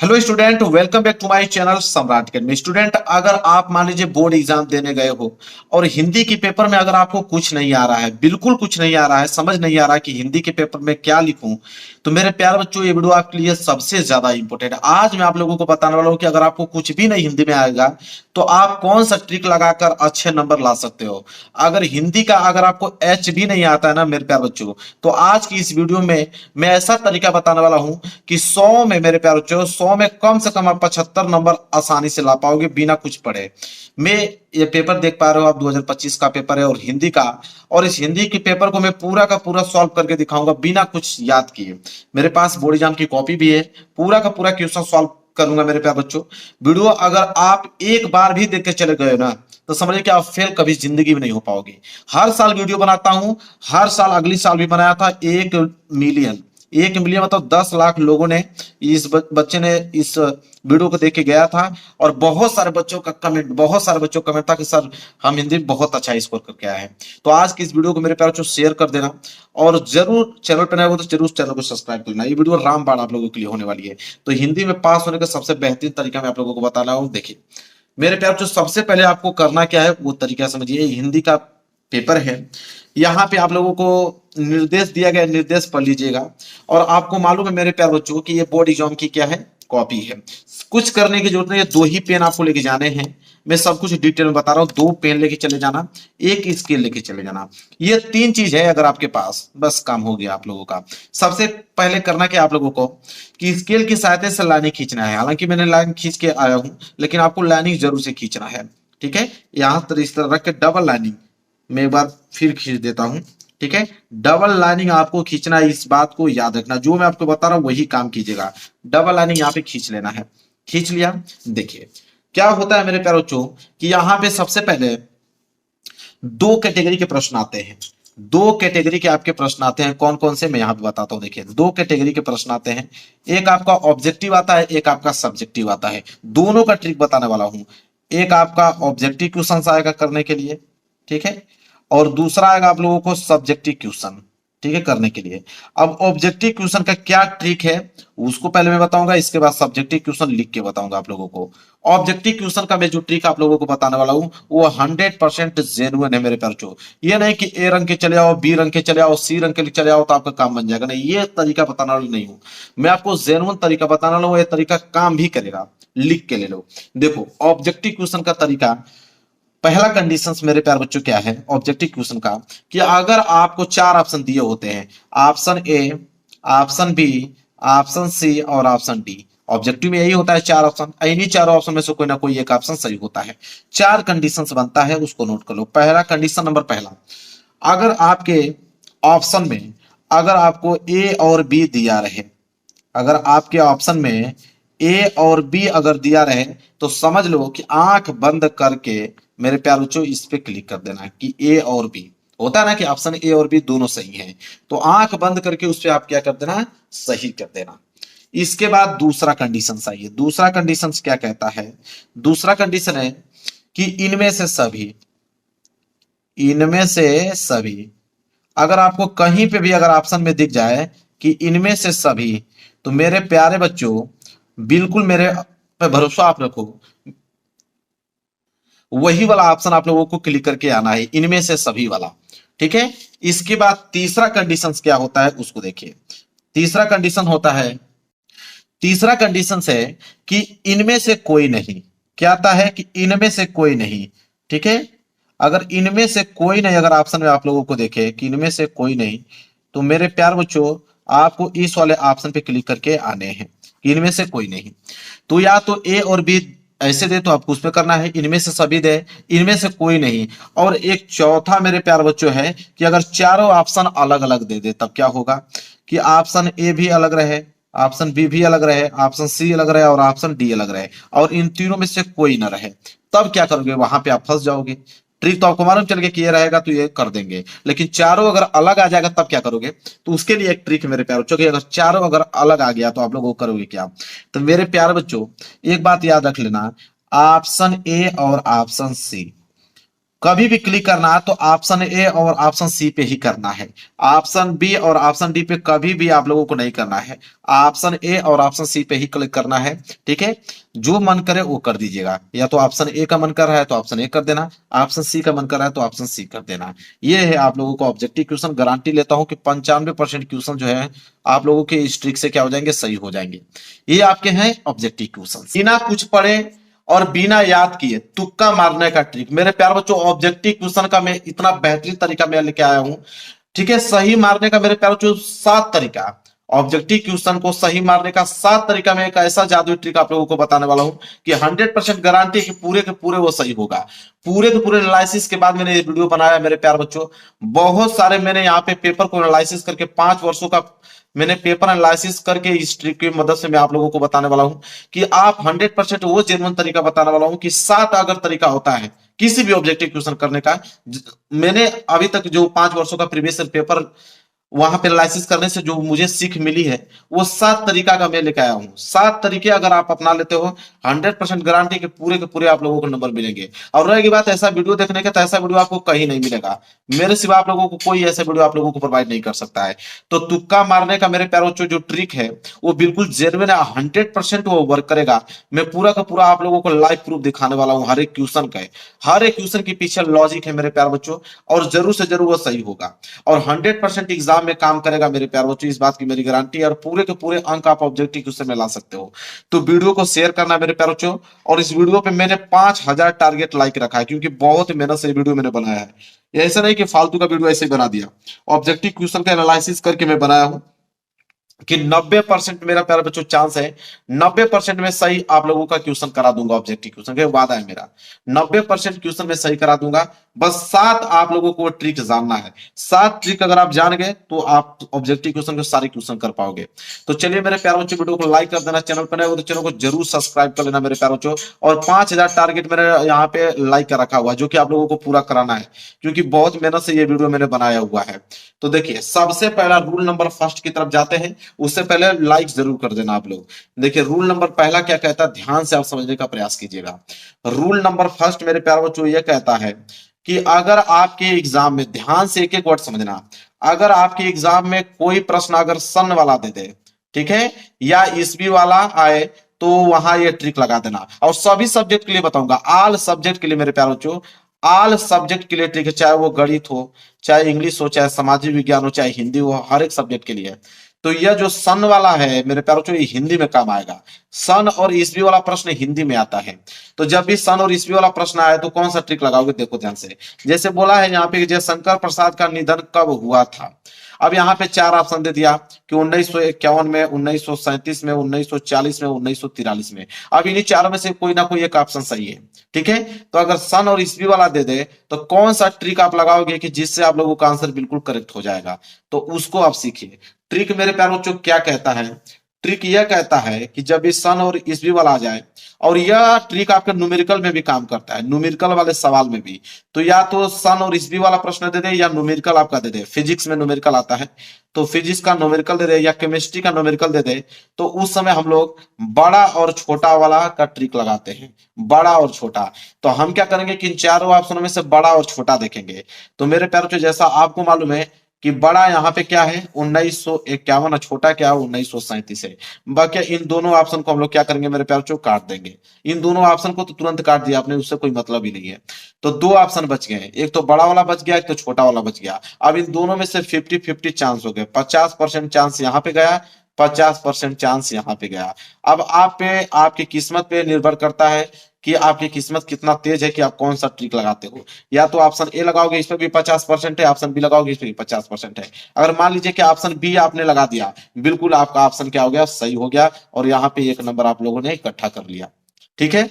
Hello student, welcome back to my channel Samrat academy. Student, अगर आप मान लीजिए बोर्ड एग्जाम देने गए हो और हिंदी के पेपर में अगर आपको कुछ नहीं आ रहा है, बिल्कुल कुछ नहीं आ रहा है, समझ नहीं आ रहा है कि हिंदी के पेपर में क्या लिखूं, तो मेरे प्यारे बच्चों, ये वीडियो आपके लिए सबसे ज्यादा इंपॉर्टेंट है। आज मैं आप लोगों को बताने वाला हूं कि अगर आपको कुछ भी नहीं हिंदी में आएगा तो आप कौन सा ट्रिक लगाकर अच्छे नंबर ला सकते हो। अगर हिंदी का अगर आपको एच भी नहीं आता है ना मेरे प्यारे बच्चों, तो आज की इस वीडियो में मैं ऐसा तरीका बताने वाला हूं कि 100 में मेरे प्यारे बच्चों 100 में कम से कम आप 75 नंबर आसानी से ला पाओगे बिना कुछ पढ़े। मैं ये पेपर देख पा रहे हो आप, 2025 का पेपर है और हिंदी का, और इस हिंदी के पेपर को मैं पूरा का पूरा सॉल्व करके दिखाऊंगा बिना कुछ याद किए। मेरे पास बोर्ड एग्जाम की कॉपी भी है, पूरा का पूरा क्वेश्चन सॉल्व करूंगा मेरे प्यारे बच्चों। वीडियो अगर आप एक बार भी देख के चले गए ना, तो समझिए कि आप फेल कभी जिंदगी में नहीं हो पाओगे। हर साल वीडियो बनाता हूं, हर साल, अगली साल भी बनाया था। 1 मिलियन, 1 मिलियन मतलब 10 लाख लोगों ने, इस बच्चे ने इस वीडियो को देख के गया था। और बहुत सारे बच्चों का कमेंट, बहुत सारे बच्चों का कमेंट था कि सर हम हिंदी में बहुत अच्छा स्कोर करके आए हैं। तो आज की इस वीडियो को मेरे प्यारे बच्चों शेयर कर देना, और जरूर चैनल पर नए हो तो जरूर चैनल को सब्सक्राइब कर लेना। ये वीडियो रामबाण आप लोगों के लिए होने वाली है। तो हिंदी में पास होने का सबसे बेहतरीन तरीका मैं आप लोगों को बताना हूँ। देखिए मेरे प्यारे बच्चों, सबसे पहले आपको करना क्या है वो तरीका समझिए। हिंदी का पेपर है, यहाँ पे आप लोगों को निर्देश दिया गया, निर्देश पढ़ लीजिएगा। और आपको मालूम है मेरे प्यारे बच्चों कि ये बोर्ड एग्जाम की क्या है, कॉपी है। कुछ करने की जरूरत नहीं है, 2 ही पेन आपको लेके जाने हैं। मैं सब कुछ डिटेल में बता रहा हूँ। 2 पेन लेके चले जाना, एक स्केल लेके चले जाना। ये 3 चीज है अगर आपके पास, बस काम हो गया आप लोगों का। सबसे पहले करना क्या आप लोगों को कि स्केल की सहायता से लाइनिंग खींचना है। हालांकि मैंने लाइन खींच के आया हूं, लेकिन आपको लाइनिंग जरूर से खींचना है। ठीक है, यहां तर इस तरह रख के डबल लाइनिंग मैं एक बार फिर खींच देता हूं। ठीक है, डबल लाइनिंग आपको खींचना है, इस बात को याद रखना। जो मैं आपको बता रहा हूं वही काम कीजिएगा। डबल लाइनिंग यहाँ पे खींच लेना है। खींच लिया। देखिए क्या होता है मेरे प्यारे बच्चों कि यहाँ पे सबसे पहले 2 कैटेगरी के प्रश्न आते हैं। 2 कैटेगरी के आपके प्रश्न आते हैं। कौन कौन से मैं यहाँ पे बताता हूँ। देखिए 2 कैटेगरी के प्रश्न आते हैं। एक आपका ऑब्जेक्टिव आता है, एक आपका सब्जेक्टिव आता है। दोनों का ट्रिक बताने वाला हूं। एक आपका ऑब्जेक्टिव क्वेश्चन आएगा करने के लिए, ठीक है, और दूसरा आएगा आप लोगों को सब्जेक्टिव क्वेश्चन, ठीक है, करने के लिए। अब ऑब्जेक्टिव क्वेश्चन का क्या ट्रिक है उसको पहले मैं बताऊंगा, इसके बाद सब्जेक्टिव क्वेश्चन लिख के बताऊंगा आप लोगों को। ऑब्जेक्टिव क्वेश्चन का मैं जो ट्रिक आप लोगों को बताने वाला हूं वो 100% जेन्युइन है मेरे बच्चों। ये नहीं कि ए रंग के चले आओ, बी रंग के चले आओ, सी रंग के चले आओ तो आपका काम बन जाएगा, नहीं, ये तरीका बताने वाला नहीं हूं। मैं आपको जेन्युइन तरीका बताने वाला हूं, ये तरीका काम भी करेगा। लिख के ले लो। देखो ऑब्जेक्टिव क्वेश्चन का तरीका, पहला कंडीशंस मेरे प्यारे बच्चों क्या है ऑब्जेक्टिव क्वेश्चन का, कि अगर आपको 4 ऑप्शन दिए होते हैं, option A, option B, option C और ऑप्शन डी। ऑब्जेक्टिव में यही होता है 4 ऑप्शन। इन्हीं 4 ऑप्शन में से कोई ना कोई एक ऑप्शन सही होता है। 4 कंडीशंस बनता है, उसको नोट कर लो। पहला कंडीशन नंबर पहला, अगर आपके ऑप्शन में अगर आपको ए और बी दिया रहे, अगर आपके ऑप्शन में ए और बी अगर दिया रहे, तो समझ लो कि आंख बंद करके मेरे प्यारे बच्चों इस पे क्लिक कर देना कि ए और बी होता है ना, कि ऑप्शन ए और बी दोनों सही हैं। तो आंख बंद करके उस पे आप क्या कर देना, सही कर देना। इसके बाद दूसरा कंडीशन आइए। दूसरा कंडीशन क्या कहता है, दूसरा कंडीशन है कि इनमें से सभी, इनमें से सभी, अगर आपको कहीं पे भी अगर ऑप्शन में दिख जाए कि इनमें से सभी, तो मेरे प्यारे बच्चों बिल्कुल मेरे पे भरोसा आप रखो, वही वाला ऑप्शन आप लोगों को क्लिक करके आना है, इनमें से सभी वाला। ठीक है, इसके बाद तीसरा कंडीशन क्या होता है उसको देखिए। तीसरा कंडीशन होता है, तीसरा कंडीशन है कि इनमें से कोई नहीं। क्या आता है कि इनमें से कोई नहीं। ठीक है, अगर इनमें से कोई नहीं, अगर ऑप्शन में आप लोगों को देखे कि इनमें से कोई नहीं, तो मेरे प्यार बच्चों आपको इस वाले ऑप्शन पे क्लिक करके आने हैं कि इनमें से कोई नहीं। तो या तो ए और बी ऐसे दे तो आपको उस पर करना है, इनमें से सभी दे, इनमें से कोई नहीं। और एक चौथा मेरे प्यार बच्चों है कि अगर चारों ऑप्शन अलग अलग दे दे, तब क्या होगा कि ऑप्शन ए भी अलग रहे, ऑप्शन बी भी अलग रहे, ऑप्शन सी अलग रहे और ऑप्शन डी अलग रहे, और इन तीनों में से कोई ना रहे, तब क्या करोगे, वहां पे आप फंस जाओगे। ट्रिक तो आपको मालूम चल गया कि ये रहेगा तो ये कर देंगे, लेकिन चारों अगर अलग आ जाएगा तब क्या करोगे। तो उसके लिए एक ट्रिक मेरे प्यारे बच्चों, कि अगर चारों अगर अलग आ गया तो आप लोग वो करोगे क्या। तो मेरे प्यारे बच्चों एक बात याद रख लेना, ऑप्शन ए और ऑप्शन सी कभी भी क्लिक करना है तो ऑप्शन ए और ऑप्शन सी पे ही करना है। ऑप्शन बी और ऑप्शन डी पे कभी भी आप लोगों को नहीं करना है। ऑप्शन ए और ऑप्शन सी पे ही क्लिक करना है। ठीक है, जो मन करे वो कर दीजिएगा। या तो ऑप्शन ए का मन कर रहा है तो ऑप्शन ए कर देना, ऑप्शन सी का मन कर रहा है तो ऑप्शन सी कर देना। ये है आप लोगों को ऑब्जेक्टिव क्वेश्चन। गारंटी लेता हूं कि 95% क्वेश्चन जो है आप लोगों के इस ट्रिक से क्या हो जाएंगे, सही हो जाएंगे। ये आपके हैं ऑब्जेक्टिव क्वेश्चन। बिना कुछ पढ़े और बिना याद किए तुक्का मारने का ट्रिक। मेरे प्यार बच्चों, ऑब्जेक्टिव क्वेश्चन का मैं इतना बेहतरीन तरीका मैं लेके आया हूं। ठीक है, सही मारने का मेरे प्यार बच्चों 7 तरीका। ऑब्जेक्टिव क्वेश्चन को सही मारने का 7 तरीका में एक ऐसा जादुई ट्रिक आप लोगों को बताने वाला हूं कि 100% गारंटी है कि पूरे के पूरे वो सही होगा। पूरे के पूरे एनालिसिस के बाद मैंने ये वीडियो बनाया मेरे प्यार बच्चों। बहुत सारे मैंने यहाँ पे पेपर को एनालिसिस करके 5 वर्षों का मैंने पेपर एनालिसिस करके इस ट्रिक की मदद से मैं आप लोगों को बताने वाला हूं कि आप 100% वो जेन्युइन तरीका बताने वाला हूं कि 7 अगर तरीका होता है किसी भी ऑब्जेक्टिव क्वेश्चन करने का। मैंने अभी तक जो 5 वर्षों का प्रीवियस पेपर वहां पे एनालिसिस करने से जो मुझे सीख मिली है वो 7 तरीका का मैं लेके आया हूं। 7 तरीके अगर आप अपना लेते हो 100% गारंटी के पूरे आप लोगों को नंबर मिलेंगे। और रहेगी बात ऐसा वीडियो देखने का, तो ऐसा वीडियो आपको कहीं नहीं मिलेगा। मेरे सिवा आप लोगों को कोई ऐसा वीडियो आप लोगों को प्रोवाइड नहीं कर सकता है। तो तुक्का मारने का मेरे प्यारों जो ट्रिक है वो बिल्कुल जेन्युइन है, 100% वो वर्क करेगा। मैं पूरा का पूरा आप लोगों को लाइव प्रूफ दिखाने वाला हूं। हर एक क्वेश्चन का, हर एक क्वेश्चन के पीछे लॉजिक है मेरे प्यार बच्चों, और जरूर से जरूर वो सही होगा और 100% एग्जाम में काम करेगा मेरे प्यार बच्चों। इस बात की मेरी गारंटी है और पूरे के पूरे अंक आप ऑब्जेक्टिव क्वेश्चन में ला सकते हो। तो वीडियो को शेयर करना मेरे प्यार बच्चों। और इस वीडियो पे मैंने 5000 टारगेट लाइक रखा है क्योंकि बहुत मेहनत से वीडियो मैंने बनाया है। ये ऐसा नहीं कि फालतू का वीडियो ऐसे बना दिया। ऑब्जेक्टिव क्वेश्चन का एनालिसिस करके मैं बनाया हूं कि 90% मेरा प्यारा बच्चों चांस है 90% में सही आप लोगों का क्वेश्चन करा दूंगा। ऑब्जेक्टिव क्वेश्चन का वादा है मेरा, 90% क्वेश्चन में सही करा दूंगा। बस 7 आप लोगों को ट्रिक जानना है। 7 ट्रिक अगर आप जान गए तो आप ऑब्जेक्टिव क्वेश्चन के सारे क्वेश्चन कर पाओगे। तो चलिए मेरे प्यारे बच्चों, वीडियो को लाइक कर देना, चैनल पर नए हो तो चैनल को जरूर सब्सक्राइब कर लेना मेरे प्यारे बच्चों। और 5000 टारगेट मेरे यहाँ पे लाइक का रखा हुआ है जो कि आप लोगों को पूरा कराना है क्योंकि बहुत मेहनत से ये वीडियो मैंने बनाया हुआ है। तो देखिए, सबसे पहला रूल नंबर फर्स्ट की तरफ जाते हैं, उससे पहले लाइक जरूर कर देना आप लोग। देखिए रूल नंबर पहला क्या कहता है, ध्यान से आप समझने का प्रयास कीजिएगा। रूल नंबर फर्स्ट मेरे प्यारे बच्चों ये कहता है कि अगर आपके एग्जाम में, ध्यान से एक एक वर्ड समझना, अगर आपके एग्जाम में कोई प्रश्न अगर सन वाला दे दे, ठीक है, या ईस्वी वाला आए तो वहां ये ट्रिक लगा देना। और सभी सब्जेक्ट के लिए बताऊंगा, ऑल सब्जेक्ट के लिए मेरे प्यारे बच्चों, ऑल सब्जेक्ट के लिए ट्रिक है, चाहे वो गणित हो, चाहे इंग्लिश हो, चाहे सामाजिक विज्ञान हो, चाहे हिंदी हो, हर एक सब्जेक्ट के लिए। तो यह जो सन वाला है मेरे प्यारों बच्चों, ये हिंदी में काम आएगा। सन और ईस्वी वाला प्रश्न हिंदी में आता है। तो जब भी सन और ईस्वी वाला प्रश्न आए तो कौन सा ट्रिक लगाओगे, देखो ध्यान से। जैसे बोला है यहाँ पे जयशंकर प्रसाद का निधन कब हुआ था। अब यहाँ पे 4 ऑप्शन दे दिया कि 1951 में, 1937 में, 1940 में, 1943 में। अब इन्हीं चारों में से कोई ना कोई एक ऑप्शन सही है। ठीक है, तो अगर सन और ईस्वी वाला दे दे तो कौन सा ट्रिक आप लगाओगे कि जिससे आप लोगों का आंसर बिल्कुल करेक्ट हो जाएगा, तो उसको आप सीखिए। ट्रिक मेरे प्यारे बच्चों क्या कहता है, ट्रिक यह कहता है कि जब ये सन और ईस्वी वाला आ जाए, और यह ट्रिक आपके न्यूमेरिकल में भी काम करता है, न्यूमेरिकल वाले सवाल में भी। तो या तो सन और ईस्वी वाला प्रश्न दे दे या न्यूमेरिकल आपका दे दे। फिजिक्स में न्यूमेरिकल आता है तो फिजिक्स का न्यूमेरिकल दे दे या केमिस्ट्री का न्यूमेरिकल दे दे, तो उस समय हम लोग बड़ा और छोटा वाला का ट्रिक लगाते हैं। बड़ा और छोटा, तो हम क्या करेंगे कि इन चारों ऑप्शनों में से बड़ा और छोटा देखेंगे। तो मेरे प्यारे बच्चों, जैसा आपको मालूम है कि बड़ा यहाँ पे क्या है 1951 और छोटा क्या है 1937 है। बाकी इन दोनों ऑप्शन को हम लोग क्या करेंगे मेरे प्यारे बच्चों, काट देंगे। इन दोनों ऑप्शन को तो तुरंत काट दिया आपने, उससे कोई मतलब ही नहीं है। तो 2 ऑप्शन बच गए, एक तो बड़ा वाला बच गया, एक तो छोटा वाला बच गया। अब इन दोनों में से 50-50 चांस हो गए। 50% चांस यहाँ पे गया, 50% चांस यहाँ पे गया। अब आप पे, आपकी किस्मत पे निर्भर करता है कि आपकी किस्मत कितना तेज है कि आप कौन सा ट्रिक लगाते हो। या तो ऑप्शन ए लगाओगे, इस पर भी 50% है, ऑप्शन बी लगाओगे, इस पर भी 50% है। अगर मान लीजिए कि ऑप्शन बी आपने लगा दिया, बिल्कुल आपका ऑप्शन क्या हो गया, सही हो गया, और यहाँ पे 1 नंबर आप लोगों ने इकट्ठा कर लिया। ठीक है,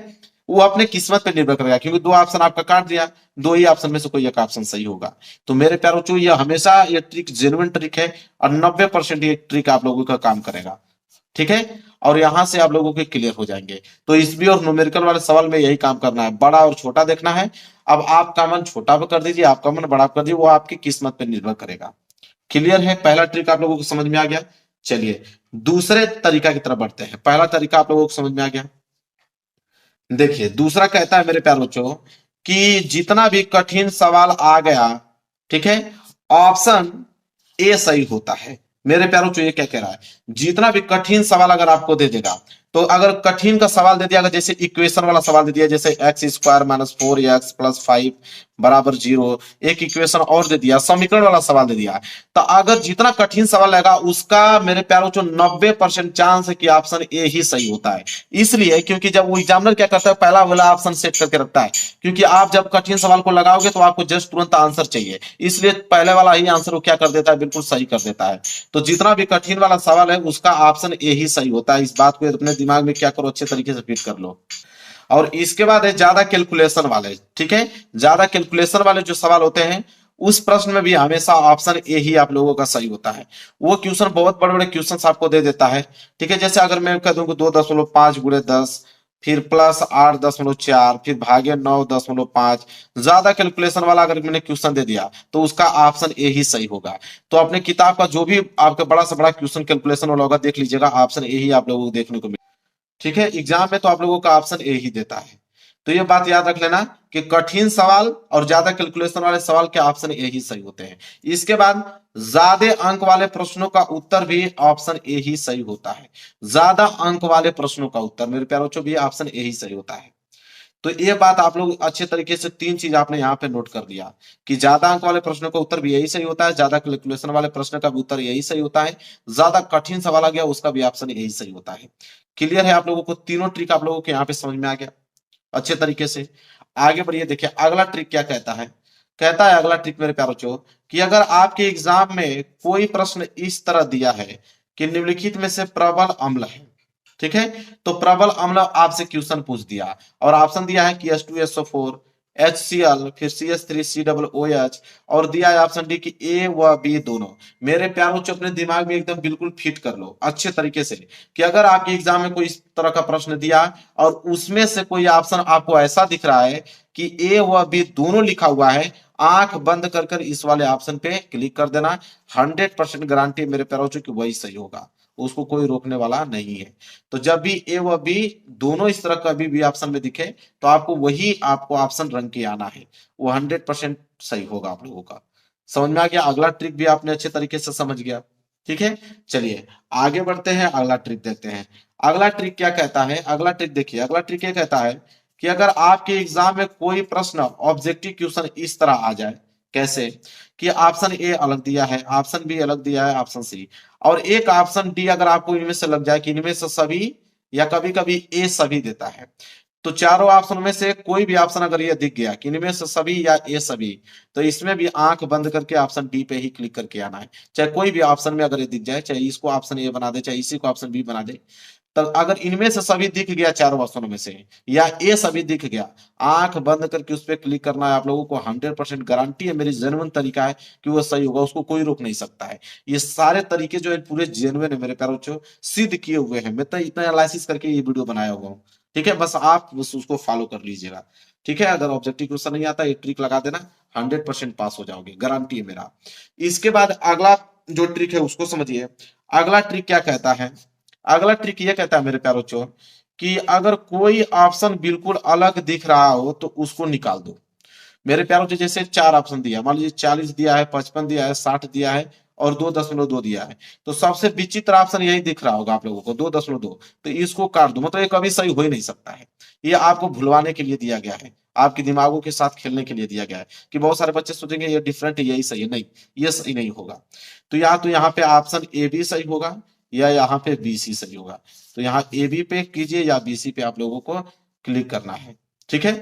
वो अपने किस्मत पे निर्भर करेगा क्योंकि 2 ऑप्शन आपका काट दिया, 2 ही ऑप्शन में से कोई एक ऑप्शन सही होगा। तो मेरे प्यारे बच्चों, ये हमेशा ये ट्रिक जेन्युइन ट्रिक है और 90% ये ट्रिक आप लोगों का काम करेगा। ठीक है, और यहां से आप लोगों के क्लियर हो जाएंगे। तो इसबी और न्यूमेरिकल वाले सवाल में यही काम करना है, बड़ा और छोटा देखना है। अब आपका मन छोटा पर कर दीजिए, आपका मन बड़ा कर दीजिए, वो आपकी किस्मत पर निर्भर करेगा। क्लियर है, पहला ट्रिक आप लोगों को समझ में आ गया। चलिए दूसरे तरीका की तरफ बढ़ते हैं। पहला तरीका आप लोगों को समझ में आ गया। देखिए दूसरा कहता है मेरे प्यारे बच्चों कि जितना भी कठिन सवाल आ गया, ठीक है, ऑप्शन ए सही होता है। मेरे प्यारों ये क्या कह रहा है, जितना भी कठिन सवाल अगर आपको दे देगा, तो अगर कठिन का सवाल दे दिया, अगर जैसे इक्वेशन वाला सवाल दे दिया, जैसे x square minus 4x plus 5 बराबर 0, एक इक्वेशन और दे दिया, समीकरण वाला सवाल दे दिया, तो अगर जितना कठिन सवाल रहेगा उसका मेरे प्यारों 90% चांस है कि ऑप्शन ए ही सही होता है। इसलिए क्योंकि जब वो एग्जामिनर क्या करता है, पहला वाला ऑप्शन सेट करके रखता है, क्योंकि आप जब कठिन सवाल को लगाओगे तो आपको जस्ट तुरंत आंसर चाहिए, इसलिए पहले वाला ही आंसर वो क्या कर देता है, बिल्कुल सही कर देता है। तो जितना भी कठिन वाला सवाल है उसका ऑप्शन ए ही सही होता है। इस बात को अपने दिमाग में क्या करो, अच्छे तरीके से फिट कर लो। और इसके बाद है ज्यादा कैलकुलेशन वाले, ठीक है, ज्यादा कैलकुलेशन वाले जो सवाल होते हैं उस प्रश्न में भी हमेशा ऑप्शन ए ही आप लोगों का सही होता है। वो क्वेश्चन बहुत बड़े बड़े क्वेश्चन आपको दे देता है, ठीक है, जैसे अगर मैं कह दूं 2.5 गुणे 10, फिर प्लस 8.4, फिर भागे 9.5, ज्यादा कैलकुलेशन वाला अगर मैंने क्वेश्चन दे दिया तो उसका ऑप्शन ए ही सही होगा। तो अपने किताब का जो भी आपका बड़ा से बड़ा क्वेश्चन कैलकुलेशन वाला होगा, देख लीजिएगा ऑप्शन ए ही आप लोगों को देखने को, ठीक है, एग्जाम में तो आप लोगों का ऑप्शन ए ही देता है। तो ये बात याद रख लेना कि कठिन सवाल और ज्यादा कैलकुलेशन वाले सवाल के ऑप्शन ए ही सही होते हैं। इसके बाद ज्यादा अंक वाले प्रश्नों का उत्तर भी ऑप्शन ए ही सही होता है। ज्यादा अंक वाले प्रश्नों का उत्तर मेरे प्यारों जो भी ऑप्शन ए ही सही होता है। तो ये बात आप लोग अच्छे तरीके से, तीन चीज आपने यहाँ पे नोट कर लिया कि ज्यादा अंक वाले प्रश्नों का उत्तर भी यही सही होता है, ज्यादा कैलकुलेशन वाले प्रश्न का भी उत्तर यही सही होता है, ज्यादा कठिन सवाल आ गया उसका भी ऑप्शन यही सही होता है। क्लियर है आप लोगों को, तीनों ट्रिक आप लोगों को यहाँ पे समझ में आ गया अच्छे तरीके से। आगे बढ़िए, देखिए अगला ट्रिक क्या कहता है। कहता है अगला ट्रिक मेरे प्यारों कि अगर आपके एग्जाम में कोई प्रश्न इस तरह दिया है कि निम्नलिखित में से प्रबल अम्ल है, ठीक है, तो प्रबल अम्ल आपसे क्वेश्चन पूछ दिया और ऑप्शन दिया है कि H2SO4, HCl, फिर CH3COOH, और दिया है ऑप्शन डी कि ए व बी दोनों। मेरे प्यारों अपने दिमाग में एकदम बिल्कुल फिट कर लो अच्छे तरीके से कि अगर आपके एग्जाम में कोई इस तरह का प्रश्न दिया और उसमें से कोई ऑप्शन आपको ऐसा दिख रहा है कि ए व बी दोनों लिखा हुआ है, आंख बंद कर कर इस वाले ऑप्शन पे क्लिक कर देना। 100% गारंटी मेरे प्यारों कि वही सही होगा, उसको कोई रोकने वाला नहीं है। तो जब भी ए व बी दोनों इस तरह कभी भी ऑप्शन में दिखे तो आपको वही आपको ऑप्शन रंग के आना है, वो 100% सही होगा आप लोगों का। समझ में आ गया, अगला ट्रिक भी आपने अच्छे तरीके से समझ गया, ठीक है। चलिए आगे बढ़ते हैं, अगला ट्रिक देखते हैं। अगला ट्रिक क्या कहता है, अगला ट्रिक देखिए, अगला ट्रिक ये कहता है कि अगर आपके एग्जाम में कोई प्रश्न ऑब्जेक्टिव क्वेश्चन इस तरह आ जाए, कैसे कि ऑप्शन ए अलग दिया है, ऑप्शन बी अलग दिया है, ऑप्शन सी, और एक ऑप्शन डी अगर आपको इनमें से लग जाए कि इनमें से सभी या कभी कभी ए सभी देता है, तो चारों ऑप्शन में से कोई भी ऑप्शन अगर ये दिख गया कि इनमें से सभी या ए सभी, तो इसमें भी आंख बंद करके ऑप्शन डी पे ही क्लिक करके आना है। चाहे कोई भी ऑप्शन में अगर ये दिख जाए, चाहे इसको ऑप्शन ए बना दे, चाहे इसी को ऑप्शन बी बना दे, तब अगर इनमें से सभी दिख गया चारों ऑप्शनों में से या ए सभी दिख गया, आंख बंद करके उस पर क्लिक करना है आप लोगों को। 100% गारंटी है, मेरी जेन्युइन तरीका है कि वो सही होगा, उसको कोई रोक नहीं सकता है। ये सारे तरीके जो है पूरे जेन्युइन है मेरे प्यारों, जो सिद्ध किए हुए हैं, मैं तो इतना एनालिसिस करके ये वीडियो बनाया हुआ हूँ, ठीक है, बस आप बस उसको फॉलो कर लीजिएगा, ठीक है। अगर ऑब्जेक्टिव क्वेश्चन नहीं आता, ये ट्रिक लगा देना, 100% पास हो जाओगे, गारंटी है मेरा। इसके बाद अगला जो ट्रिक है उसको समझिए। अगला ट्रिक क्या कहता है, अगला ट्रिक ये कहता है मेरे प्यारों कि अगर कोई ऑप्शन बिल्कुल अलग दिख रहा हो तो उसको निकाल दो। मेरे प्यारों जैसे चार ऑप्शन दिया, मान लीजिए 40 दिया है, 55 दिया है, 60 दिया है और 2.2 दिया है, तो सबसे विचित्र ऑप्शन यही दिख रहा होगा आप लोगों को, 2.2, तो इसको काट दो, मतलब ये कभी सही हो ही नहीं सकता है। ये आपको भुलवाने के लिए दिया गया है, आपके दिमागों के साथ खेलने के लिए दिया गया है कि बहुत सारे बच्चे सोचेंगे ये डिफरेंट है, यही सही है, नहीं, ये सही नहीं होगा। तो या तो यहाँ पे ऑप्शन ए बी सही होगा या यहाँ पे बी सी सही होगा। तो यहाँ ए बी पे कीजिए या बी सी पे आप लोगों को क्लिक करना है, ठीक है।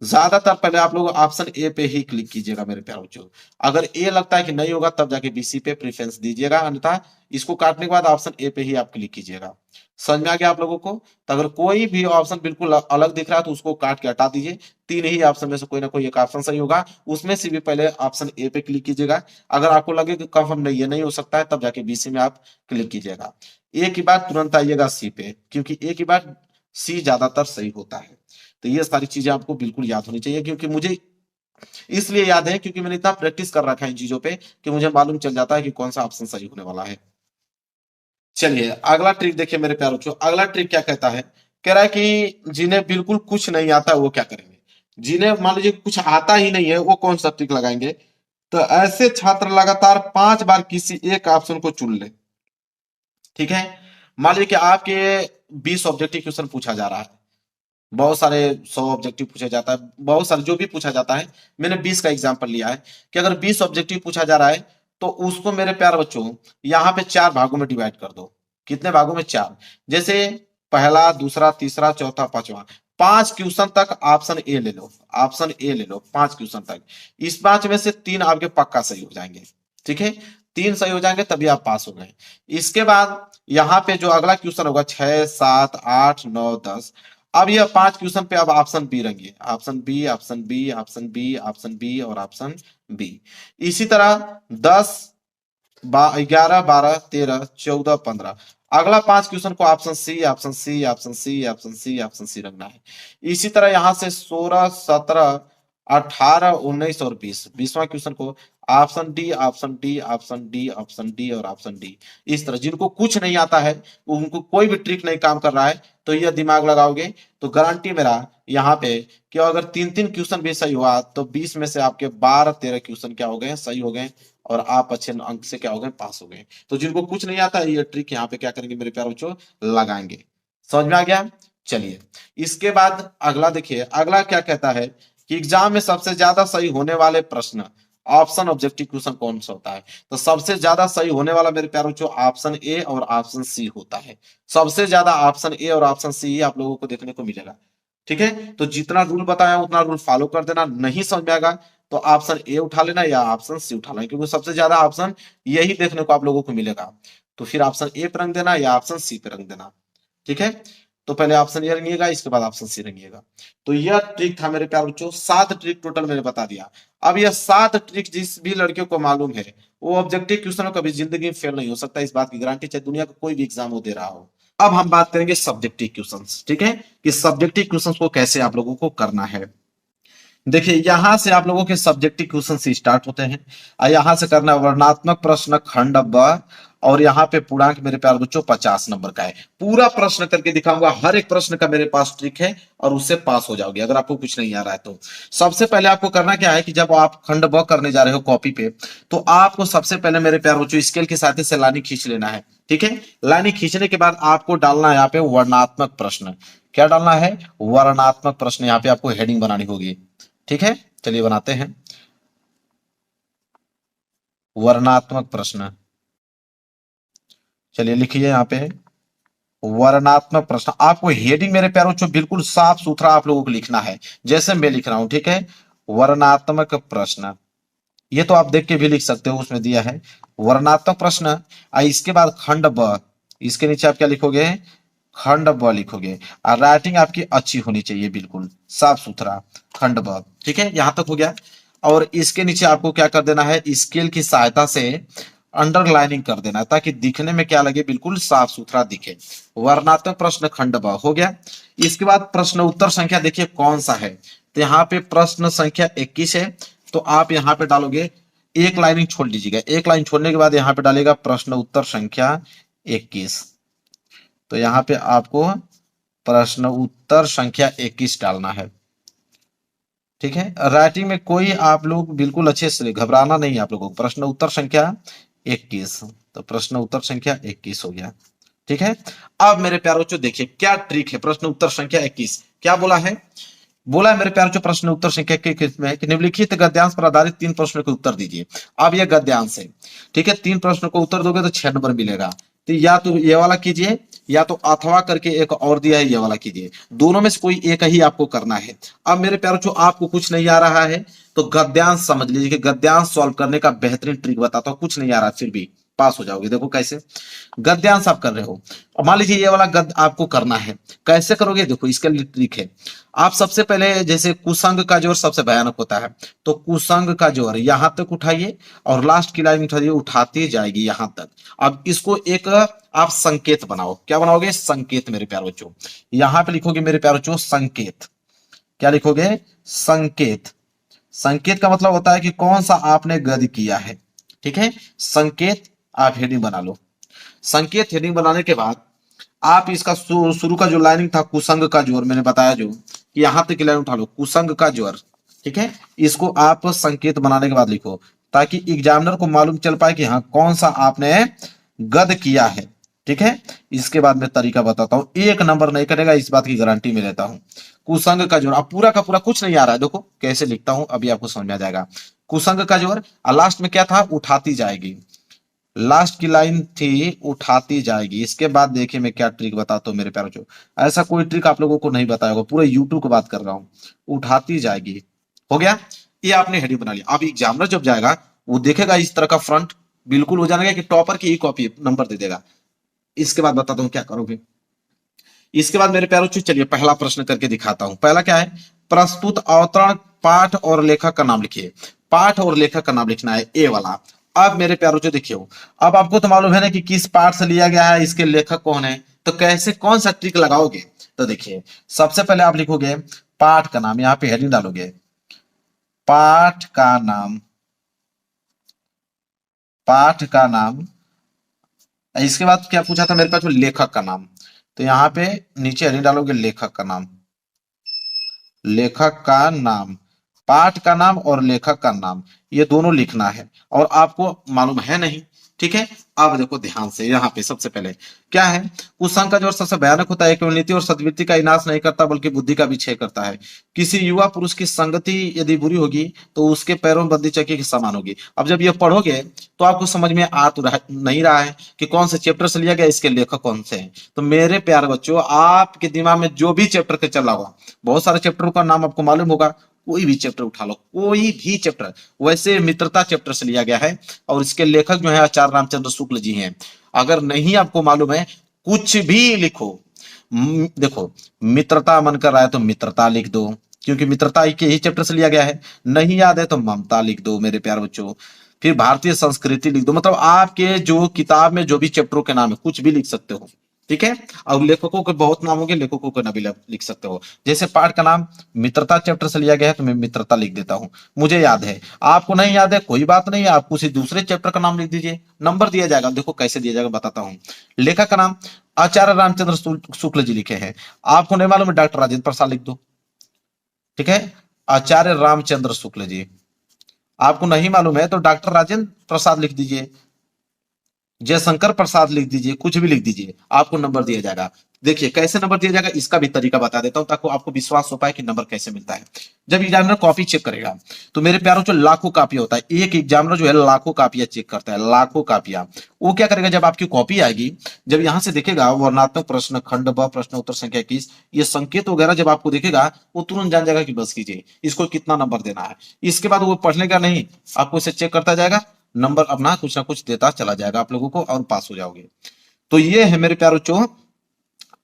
ज्यादातर पहले आप लोग ऑप्शन ए पे ही क्लिक कीजिएगा मेरे प्यारे बच्चों। अगर ए लगता है कि नहीं होगा तब जाके बीसी पे प्रेफरेंस दीजिएगा, अन्यथा इसको काटने के बाद ऑप्शन ए पे ही आप क्लिक कीजिएगा। समझ में आ गया आप लोगों को। तो अगर कोई भी ऑप्शन बिल्कुल अलग दिख रहा है तो उसको काट के हटा दीजिए, तीन ही ऑप्शन में से कोई ना कोई एक ऑप्शन सही होगा, उसमें से भी पहले ऑप्शन ए पे क्लिक कीजिएगा। अगर आपको लगे कि कंफर्म नहीं, ये नहीं हो सकता है, तब जाके बीसी में आप क्लिक कीजिएगा। ए की बात तुरंत आइएगा सी पे, क्योंकि ए की बात सी ज्यादातर सही होता है। तो ये सारी चीजें आपको बिल्कुल याद होनी चाहिए, क्योंकि मुझे इसलिए याद है क्योंकि मैंने इतना प्रैक्टिस कर रखा है इन चीजों पे कि मुझे मालूम चल जाता है कि कौन सा ऑप्शन सही होने वाला है। चलिए अगला ट्रिक देखिए मेरे प्यारों, अगला ट्रिक क्या कहता है, कह रहा है कि जिन्हें बिल्कुल कुछ नहीं आता वो क्या करेंगे। जिन्हें मान लीजिए कुछ आता ही नहीं है वो कौन सा ट्रिक लगाएंगे। तो ऐसे छात्र लगातार 5 बार किसी एक ऑप्शन को चुन ले। ठीक है, मान लीजिए कि आपके 20 ऑब्जेक्टिव क्वेश्चन पूछा जा रहा है, बहुत सारे 100 ऑब्जेक्टिव पूछा जाता है, बहुत सारे जो भी पूछा जाता है, मैंने 20 का एग्जांपल लिया है कि अगर 20 ऑब्जेक्टिव पूछा जा रहा है तो उसको मेरे प्यारे बच्चों यहाँ पे 4 भागों में डिवाइड कर दो। कितने भागों में? 4। जैसे पहला, दूसरा, तीसरा, चौथा, पांचवा, 5 क्वेश्चन तक ऑप्शन ए ले लो, ऑप्शन ए ले लो, 5 क्वेश्चन तक। इस 5 में से 3 आपके पक्का सही हो जाएंगे। ठीक है, 3 सही हो जाएंगे तभी आप पास हो गए। इसके बाद यहाँ पे जो अगला क्वेश्चन होगा 6, 7, 8, 9, 10। अब यह 5 क्वेश्चन पे अब ऑप्शन बी रहेंगे, option B, option B, option B, option B और ऑप्शन बी। इसी तरह 10, 11, 12, 13, 14, 15, अगला 5 क्वेश्चन को option C, option C, option C, option C, option C रखना है। इसी तरह यहां से 16, 17, 18, 19 और 20, 20वां क्वेश्चन को option D, option D, option D, option D और ऑप्शन डी। इस तरह जिनको कुछ नहीं आता है, उनको कोई भी ट्रिक नहीं काम कर रहा है, तो यह दिमाग लगाओगे तो गारंटी मेरा यहाँ पे कि अगर 3-3 क्वेश्चन भी सही हुआ तो 20 में से आपके 12-13 क्वेश्चन क्या हो गए? सही हो गए, और आप अच्छे अंक से क्या हो गए? पास हो गए। तो जिनको कुछ नहीं आता है ये ट्रिक यहाँ पे क्या करेंगे मेरे प्यारे बच्चों? लगाएंगे। समझ में आ गया? चलिए, इसके बाद अगला देखिए, अगला क्या कहता है कि एग्जाम में सबसे ज्यादा सही होने वाले प्रश्न, ऑप्शन ऑब्जेक्टिव क्वेश्चन कौन सा होता है? तो सबसे ज्यादा सही होने वाला मेरे प्यारे बच्चों ऑप्शन ए और ऑप्शन सी होता है। सबसे ज्यादा ऑप्शन ए और ऑप्शन सी ही आप लोगों को देखने को मिलेगा। ठीक है, तो जितना रूल बताया उतना रूल फॉलो कर देना। नहीं समझ में आएगा तो ऑप्शन ए उठा लेना या ऑप्शन सी उठा लेना, क्योंकि सबसे ज्यादा ऑप्शन यही देखने को आप लोगों को मिलेगा। तो फिर ऑप्शन ए पे रंग देना या ऑप्शन सी पे रंग देना। ठीक है, तो पहले ऑप्शन ए रंगिएगा, इसके बाद ऑप्शन सी रंगिएगा। तो यह ट्रिक था मेरे प्यारे बच्चों, 7 ट्रिक टोटल मैंने बता दिया। अब यह 7 ट्रिक जिस भी लड़कियों को मालूम है वो ऑब्जेक्टिव क्वेश्चन कभी जिंदगी में फेल नहीं हो सकता, इस बात की गारंटी, चाहे दुनिया का कोई भी एग्जाम हो दे रहा हो। अब हम बात करेंगे सब्जेक्टिव क्वेश्चंस। ठीक है, कि सब्जेक्टिव क्वेश्चंस को कैसे आप लोगों को करना है। देखिए यहां से आप लोगों के सब्जेक्टिव क्वेश्चन से स्टार्ट होते हैं, और यहां से करना है वर्णनात्मक प्रश्न खंड ब, और यहाँ पे पूर्णांक मेरे प्यारे बच्चों 50 नंबर का है। पूरा प्रश्न करके दिखाऊंगा, हर एक प्रश्न का मेरे पास ट्रिक है और उससे पास हो जाओगे अगर आपको कुछ नहीं आ रहा है तो। सबसे पहले आपको करना क्या है कि जब आप खंड ब करने जा रहे हो कॉपी पे, तो आपको सबसे पहले मेरे प्यारे बच्चों स्केल के साथ से लाइनिंग खींच लेना है। ठीक है, लाइनिंग खींचने के बाद आपको डालना है यहाँ पे वर्णात्मक प्रश्न। क्या डालना है? वर्णात्मक प्रश्न। यहाँ पे आपको हेडिंग बनानी होगी। ठीक है, चलिए बनाते हैं वर्णात्मक प्रश्न। चलिए लिखिए यहाँ पे वर्णात्मक प्रश्न। आपको हेडिंग मेरे प्यारों बच्चों बिल्कुल साफ सुथरा आप लोगों को लिखना है, जैसे मैं लिख रहा हूं। ठीक है, वर्णात्मक प्रश्न, ये तो आप देख के भी लिख सकते हो, उसमें दिया है वर्णात्मक प्रश्न। इसके बाद खंड ब, इसके नीचे आप क्या लिखोगे? खंड ब लिखोगे, और राइटिंग आपकी अच्छी होनी चाहिए, बिल्कुल साफ सुथरा, खंड ब। ठीक है, यहां तक हो गया। और इसके नीचे आपको क्या कर देना है? स्केल की सहायता से अंडरलाइनिंग कर देना है, ताकि दिखने में क्या लगे? बिल्कुल साफ सुथरा दिखे। वर्णात्मक प्रश्न खंड ब हो गया। इसके बाद प्रश्न उत्तर संख्या देखिए कौन सा है, तो यहाँ पे प्रश्न संख्या 21 है, तो आप यहाँ पे डालोगे, एक लाइनिंग छोड़ दीजिएगा, एक लाइन छोड़ने के बाद यहाँ पे डालेगा प्रश्न उत्तर संख्या 21। तो यहाँ पे आपको प्रश्न उत्तर संख्या 21 डालना है। ठीक है, राइटिंग में कोई आप लोग बिल्कुल अच्छे से घबराना नहीं है आप लोगों को। प्रश्न उत्तर संख्या 21, तो प्रश्न उत्तर संख्या 21 हो गया। ठीक है, अब मेरे प्यारे बच्चों देखिए क्या ट्रिक है। प्रश्न उत्तर संख्या 21 क्या बोला है? बोला है मेरे प्यारे बच्चों प्रश्न उत्तर संख्या के में कि निम्नलिखित गद्यांश पर आधारित 3 प्रश्नों के उत्तर दीजिए। अब यह गद्यांश है। ठीक है, 3 प्रश्नों को उत्तर दोगे तो 6 नंबर मिलेगा। तो या तो ये वाला कीजिए, या तो अथवा करके एक और दिया है ये वाला कीजिए, दोनों में से कोई एक ही आपको करना है। अब मेरे प्यारे बच्चों आपको कुछ नहीं आ रहा है तो गद्यांश समझ लीजिए कि गद्यांश सॉल्व करने का बेहतरीन ट्रिक बताता हूं। कुछ नहीं आ रहा फिर भी पास हो जाओगे। देखो कैसे गद्यांश आप कर रहे हो। अब मान लीजिए ये वाला गद्य आपको करना है, कैसे करोगे? देखो इसके लिए ट्रिक है। आप सबसे पहले जैसे कुसंग का जोर सबसे भयानक होता है, तो कुसंग का जोर यहां तक उठाइए और लास्ट की लाइन उठाइए, उठाती जाएगी यहां तक। अब इसको एक आप संकेत बनाओ। क्या बनाओगे? संकेत मेरे प्यारे बच्चों। यहां पे लिखोगे मेरे प्यारे बच्चों संकेत। क्या लिखोगे? संकेत। संकेत का मतलब होता है कि कौन सा आपने गद्य किया है। ठीक है, संकेत आप हेडिंग बना लो। संकेत हेडिंग बनाने के बाद आप इसका शुरू का जो लाइनिंग था कुसंग का जोर मैंने बताया जो, कि यहां तक की लाइन उठा लो, कुसंग का ज्वर, ठीक है। इसको आप संकेत बनाने के बाद लिखो, ताकि एग्जामिनर को मालूम चल पाए कि हाँ कौन सा आपने गद किया है, ठीक है। इसके बाद मैं तरीका बताता हूं, एक नंबर नहीं कटेगा, इस बात की गारंटी मैं लेता हूं। कुसंग का जोड़, अब पूरा का पूरा कुछ नहीं आ रहा है, देखो कैसे लिखता हूं, अभी आपको समझ में आ जाएगा। कुसंग का जोड़, और लास्ट में क्या था, उठाती जाएगी, लास्ट की लाइन थी उठाती जाएगी। इसके बाद देखिए मैं क्या ट्रिक बताता हूँ मेरे प्यारों को, ऐसा कोई ट्रिक आप लोगों को नहीं बताया होगा, पूरा यूट्यूब की बात कर रहा हूँ। उठाती जाएगी, हो गया, ये आपने हेडिंग बना लिया। अब एग्जामिनर जब जाएगा वो देखेगा इस तरह का फ्रंट, बिल्कुल हो जाएगा कि टॉपर की ही कॉपी नंबर दे देगा। इसके बाद बताता हूँ क्या करोगे। इसके बाद मेरे प्यारों चलिए पहला प्रश्न करके दिखाता हूं। पहला क्या है, प्रस्तुत अवतरण पाठ और लेखक का नाम लिखिए। पाठ और लेखक का नाम लिखना है, ए वाला। अब मेरे प्यारों देखियो, अब आपको तो मालूम है ना कि किस पाठ से लिया गया है, इसके लेखक कौन है, तो कैसे कौन सा ट्रिक लगाओगे। तो देखिए सबसे पहले आप लिखोगे पाठ का नाम, यहां पे हेडिंग डालोगे पाठ का नाम, पाठ का नाम। इसके बाद क्या पूछा था मेरे पास, लेखक का नाम, तो यहाँ पे नीचे हेडिंग डालोगे लेखक का नाम, लेखक का नाम, पाठ का नाम और लेखक का नाम, ये दोनों लिखना है, और आपको मालूम है नहीं, ठीक है। अब देखो ध्यान से, यहाँ पे सबसे पहले क्या है, कुसंग का जो सबसे भयानक होता है, केवल नीति और सद्वृत्ति का विनाश नहीं करता बल्कि बुद्धि का भी क्षय करता है। किसी युवा पुरुष की संगति यदि बुरी होगी तो उसके पैरों में बंदी चक्की के समान होगी। अब जब ये पढ़ोगे तो आपको समझ में आ तो नहीं रहा है कि कौन से चैप्टर से लिया गया, इसके लेखक कौन से हैं। तो मेरे प्यारे बच्चों, आपके दिमाग में जो भी चैप्टर के चल रहा होगा, बहुत सारे चैप्टरों का नाम आपको मालूम होगा, कोई भी चैप्टर उठा लो, कोई भी चैप्टर, वैसे मित्रता चैप्टर से लिया गया है, और इसके लेखक जो है आचार्य रामचंद्र शुक्ल जी हैं। अगर नहीं आपको मालूम है, कुछ भी लिखो, देखो मित्रता मन कर रहा है तो मित्रता लिख दो, क्योंकि मित्रता के ही चैप्टर से लिया गया है। नहीं याद है तो ममता लिख दो मेरे प्यारे बच्चों, फिर भारतीय संस्कृति लिख दो, मतलब आपके जो किताब में जो भी चैप्टरों के नाम है कुछ भी लिख सकते हो, ठीक है। और लेखकों के बहुत नाम होंगे, लेखकों के नाम भी लिख सकते हो। जैसे पाठ का नाम मित्रता चैप्टर से लिया गया है तो मैं मित्रता लिख देता हूं, मुझे याद है। आपको नहीं याद है कोई बात नहीं है, आप किसी दूसरे चैप्टर का नाम लिख दीजिए, नंबर दिया जाएगा। देखो कैसे दिया जाएगा बताता हूं। लेखक का नाम आचार्य रामचंद्र शुक्ल जी लिखे हैं, आपको नहीं मालूम है डॉक्टर राजेंद्र प्रसाद लिख दो, ठीक है। आचार्य रामचंद्र शुक्ल जी, आपको नहीं मालूम है तो डॉक्टर राजेंद्र प्रसाद लिख दीजिए, जयशंकर प्रसाद लिख दीजिए, कुछ भी लिख दीजिए, आपको नंबर दिया जाएगा। देखिए कैसे नंबर दिया जाएगा, इसका भी तरीका बता देता हूं ताकि आपको विश्वास हो पाए कि नंबर कैसे मिलता है। जब एग्जामिनर कॉपी चेक करेगा तो मेरे प्यारों जो लाखों कापियां होता है, एक एग्जामिनर जो है लाखों कापियां चेक करता है, लाखों कापियां। वो क्या करेगा, जब आपकी कॉपी आएगी, जब यहां से देखेगा वर्णनात्मक प्रश्न खंड ब प्रश्न उत्तर संख्या 21, ये संकेत वगैरह जब आपको देखेगा, वो तुरंत जान जाएगा कि बस कीजिए इसको कितना नंबर देना है। इसके बाद वो पढ़ने का नहीं, आपको इसे चेक करता जाएगा, नंबर अपना कुछ ना कुछ देता चला जाएगा आप लोगों को, और पास हो जाओगे। तो ये है मेरे प्यारों चो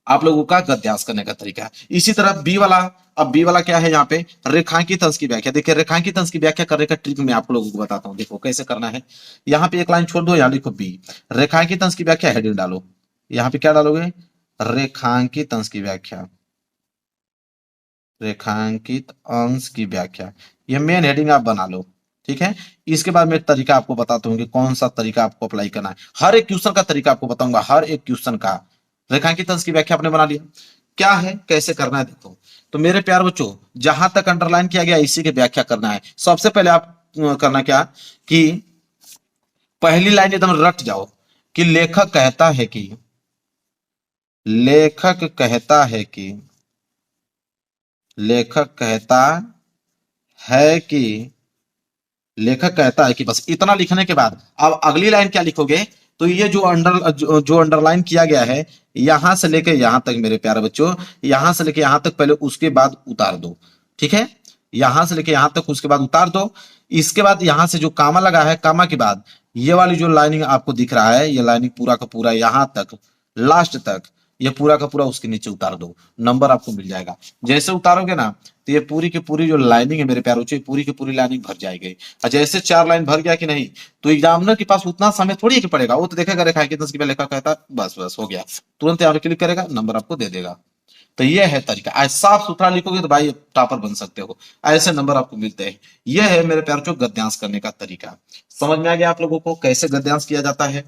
आप लोगों का गद्यांश करने का तरीका। इसी तरह बी वाला, अब बी वाला क्या है, यहाँ पे रेखांकित अंश की व्याख्या। देखिए रेखांकित अंश की व्याख्या करने का ट्रिक मैं आप लोगों को बताता हूँ, देखो कैसे करना है। यहाँ पे एक लाइन छोड़ दो, यहाँ लिखो बी, रेखांकित अंश की व्याख्या, हेडिंग डालो। यहाँ पे क्या डालोगे, रेखांकित अंश की व्याख्या, रेखांकित अंश की व्याख्या, ये मेन हेडिंग आप बना लो, ठीक है। इसके बाद मैं तरीका आपको बताता हूँ कि कौन सा तरीका आपको अप्लाई करना है, हर एक क्वेश्चन का तरीका आपको बताऊंगा, हर एक क्वेश्चन का। रेखांकित अंश की व्याख्या आपने बना लिया, क्या है कैसे करना है देखो। तो मेरे प्यार बच्चों, जहां तक अंडरलाइन किया गया इसी की व्याख्या करना है। सबसे पहले आप करना क्या कि पहली लाइन एकदम रट जाओ कि लेखक कहता है कि, लेखक कहता है कि, लेखक कहता है कि, लेखक कहता है कि, बस इतना लिखने के बाद अब अगली लाइन क्या लिखोगे, तो ये जो अंडरलाइन किया गया है, यहां से लेके यहां तक मेरे प्यारे बच्चों, यहां से लेके यहां तक पहले, उसके बाद उतार दो, ठीक है। यहां से लेके यहां तक, उसके बाद उतार दो। इसके बाद यहां से जो कामा लगा है, कामा के बाद ये वाली जो लाइनिंग आपको दिख रहा है, ये लाइनिंग पूरा का पूरा यहां तक लास्ट तक, ये पूरा का पूरा उसके नीचे उतार दो, नंबर आपको मिल जाएगा। जैसे उतारोगे ना तो ये पूरी की पूरी जो लाइनिंग है मेरे प्यारों से, पूरी की पूरी लाइनिंग भर जाएगी। और जैसे 4 लाइन भर गया कि नहीं, तो एग्जामिनर के पास उतना समय थोड़ी है पड़ेगा, वो तो देखेगा रेखांकित अंश की लेखा कहता बस बस हो गया, तुरंत यहाँ क्लिक करेगा, नंबर आपको दे देगा। तो ये है तरीका, आज साफ सुथरा लिखोगे तो भाई टॉपर बन सकते हो, ऐसे नंबर आपको मिलते हैं। ये है मेरे प्यार गद्यांश करने का तरीका। समझ में आ गया आप लोगों को कैसे गद्यांश किया जाता है।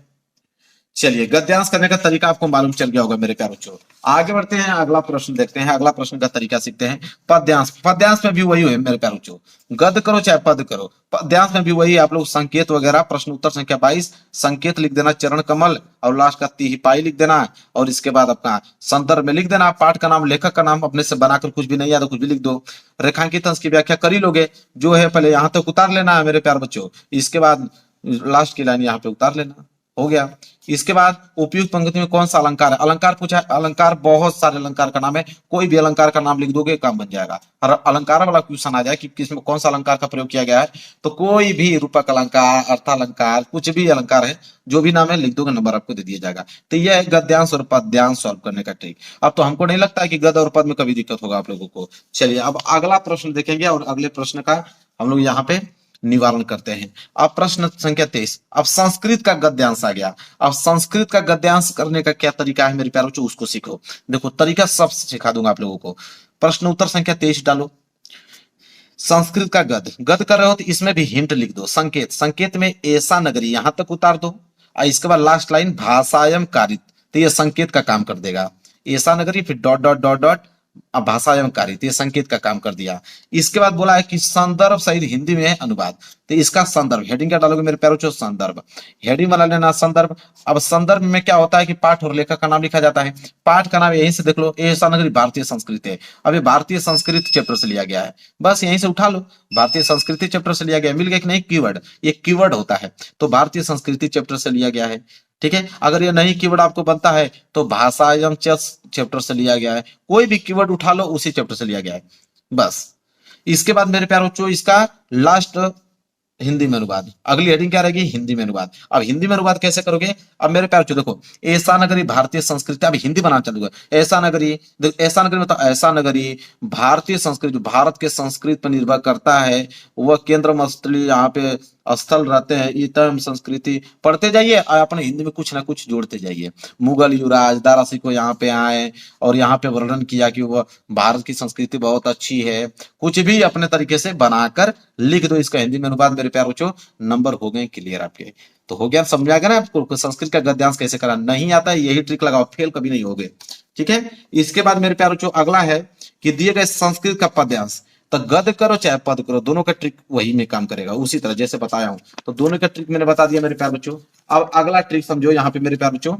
चलिए, गद्यांश करने का तरीका आपको मालूम चल गया होगा मेरे प्यारे बच्चों। आगे बढ़ते हैं, अगला प्रश्न देखते हैं। अगला प्रश्न का तरीका सीखते हैं। पद्यांश, पद्यांश में भी वही है मेरे प्यारे बच्चों, गद करो चाहे पद करो, पद्यांश में भी वही। आप लोग संकेत वगैरह, प्रश्न उत्तर संख्या 22, संकेत लिख देना चरण कमल, और लास्ट का तिहाई लिख देना, और इसके बाद अपना संदर्भ में लिख देना, पाठ का नाम, लेखक का नाम अपने से बनाकर, कुछ भी नहीं याद कुछ भी लिख दो। रेखांकित अंश की व्याख्या कर ही लोगे, जो है पहले यहाँ तक उतार लेना है मेरे प्यारे बच्चों, इसके बाद लास्ट की लाइन यहाँ पे उतार लेना, हो गया। इसके बाद उपयुक्त पंक्ति में कौन सा अलंकार है, अलंकार पूछा है। अलंकार बहुत सारे अलंकार का नाम है, कोई भी अलंकार का नाम लिख दोगे काम बन जाएगा। और अलंकार वाला क्वेश्चन आ जाए कि किसमें कौन सा अलंकार का प्रयोग किया गया है, तो कोई भी रूपक अलंकार, अर्थालंकार, कुछ भी अलंकार है, जो भी नाम है लिख दोगे, नंबर आपको दे दिया जाएगा। तो यह है गद्यांश और पद्यांश सॉल्व करने का ट्रिक। अब तो हमको नहीं लगता है कि गद और पद में कभी दिक्कत होगा आप लोगों को। चलिए अब अगला प्रश्न देखेंगे, और अगले प्रश्न का हम लोग यहाँ पे निवारण करते हैं। अब प्रश्न संख्या 23, अब संस्कृत का गद्यांश आ गया। अब संस्कृत का गद्यांश करने का क्या तरीका है मेरे प्यारे बच्चों, उसको सीखो। देखो तरीका सब सिखा दूंगा आप लोगों को। प्रश्न उत्तर संख्या 23 डालो। संस्कृत का गद, गद कर रहे हो तो इसमें भी हिंट लिख दो। संकेत, संकेत में ऐसा नगरी यहां तक उतार दो, और इसके बाद लास्ट लाइन भाषायम कारित, तो ये संकेत का काम कर देगा। ऐसा नगरी, फिर डॉट डॉट डॉट डॉट, अब भाषा एवं कारित, ये संकेत का काम कर दिया। इसके बाद बोला है कि संदर्भ सहित हिंदी में है अनुवाद, तो इसका संदर्भ, हेडिंग क्या डालोगे मेरे प्यारे बच्चों, संदर्भ, हेडिंग बना लेना संदर्भ। अब संदर्भ में क्या होता है कि पाठ और लेखक का नाम लिखा जाता है। पाठ का नाम यहीं से देख लो, ऐसा नगरी भारतीय संस्कृति है। अब ये भारतीय संस्कृति चैप्टर से लिया गया है, बस यहीं से उठा लो, भारतीय संस्कृति चैप्टर से लिया गया। मिल गया कि नहीं कीवर्ड, ये कीवर्ड होता है, तो भारतीय संस्कृति चैप्टर से लिया गया है। ठीक है, अगर ये नहीं कीवर्ड आपको बनता है तो भाषा एवं चैप्टर से लिया गया है। कोई भी कीवर्ड उठा लो, उसी चैप्टर से लिया गया है, बस। इसके बाद मेरे प्यारे बच्चों इसका लास्ट हिंदी में अनुवाद, अगली हेडिंग क्या रहेगी, हिंदी में अनुवाद। अब हिंदी में अनुवाद कैसे करोगे, अब मेरे प्यारे बच्चों देखो, ऐसा नगरी भारतीय संस्कृति, अब हिंदी बनाना चालू, ऐसा नगरी, ऐसा नगरी मतलब ऐसा नगरी भारतीय संस्कृति, जो भारत के संस्कृति पर निर्भर करता है, वह केंद्र स्थली यहाँ पे स्थल रहते हैं, इतम संस्कृति, पढ़ते जाइए और अपने हिंदी में कुछ ना कुछ जोड़ते जाइए। मुगल युवराज दारा सिकोह यहाँ पे आए और यहाँ पे वर्णन किया कि वह भारत की संस्कृति बहुत अच्छी है, कुछ भी अपने तरीके से बनाकर लिख दो इसका हिंदी में अनुवाद। मेरे प्यारे बच्चों नंबर हो गए क्लियर आपके, तो हो गया, समझ आ गया ना आपको संस्कृत का गद्यांश कैसे करना। नहीं आता है यही ट्रिक लगाओ, फेल कभी नहीं होगे। ठीक है, इसके बाद मेरे प्यारे बच्चों अगला है कि दिए गए संस्कृत का पद्यांश, तो गद करो चाहे पद करो, दोनों का ट्रिक वही में काम करेगा, उसी तरह जैसे बताया हूं। तो दोनों का ट्रिक मैंने बता दिया मेरे प्यारे बच्चों। अब अगला ट्रिक समझो यहाँ पे मेरे प्यारे बच्चों,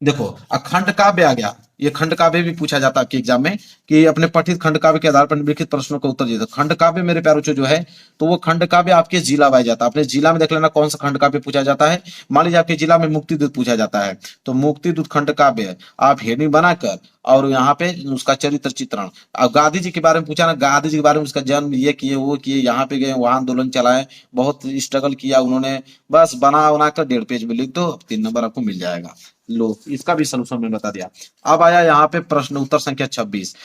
देखो अखंड काव्य आ गया। ये खंड काव्य भी पूछा जाता है आपके एग्जाम में, कि अपने पठित खंड काव्य के आधार पर निम्नलिखित प्रश्नों का उत्तर दीजिए। खंड काव्य मेरे प्यारे बच्चों जो है, तो वो खंड काव्य आपके जिला वाइज जाता है। अपने जिला में देख लेना कौन सा खंड काव्य पूछा जाता है। मान लीजिए आपके जिला में मुक्ति दूत पूछा जाता है, तो मुक्ति दूत खंड काव्य आप हेडिंग बनाकर और यहाँ पे उसका चरित्र चित्रण। अब गांधी जी के बारे में पूछा ना, गांधी जी के बारे में, उसका जन्म, ये किए वो किए, यहाँ पे गए, वहां आंदोलन चलाए, बहुत स्ट्रगल किया उन्होंने, बस बना बना कर 1.5 पेज में लिख दो, 3 नंबर आपको मिल जाएगा। लो इसका भी सलूशन मैं बता दिया। अब आया यहाँ पे प्रश्न उत्तर संख्या 26,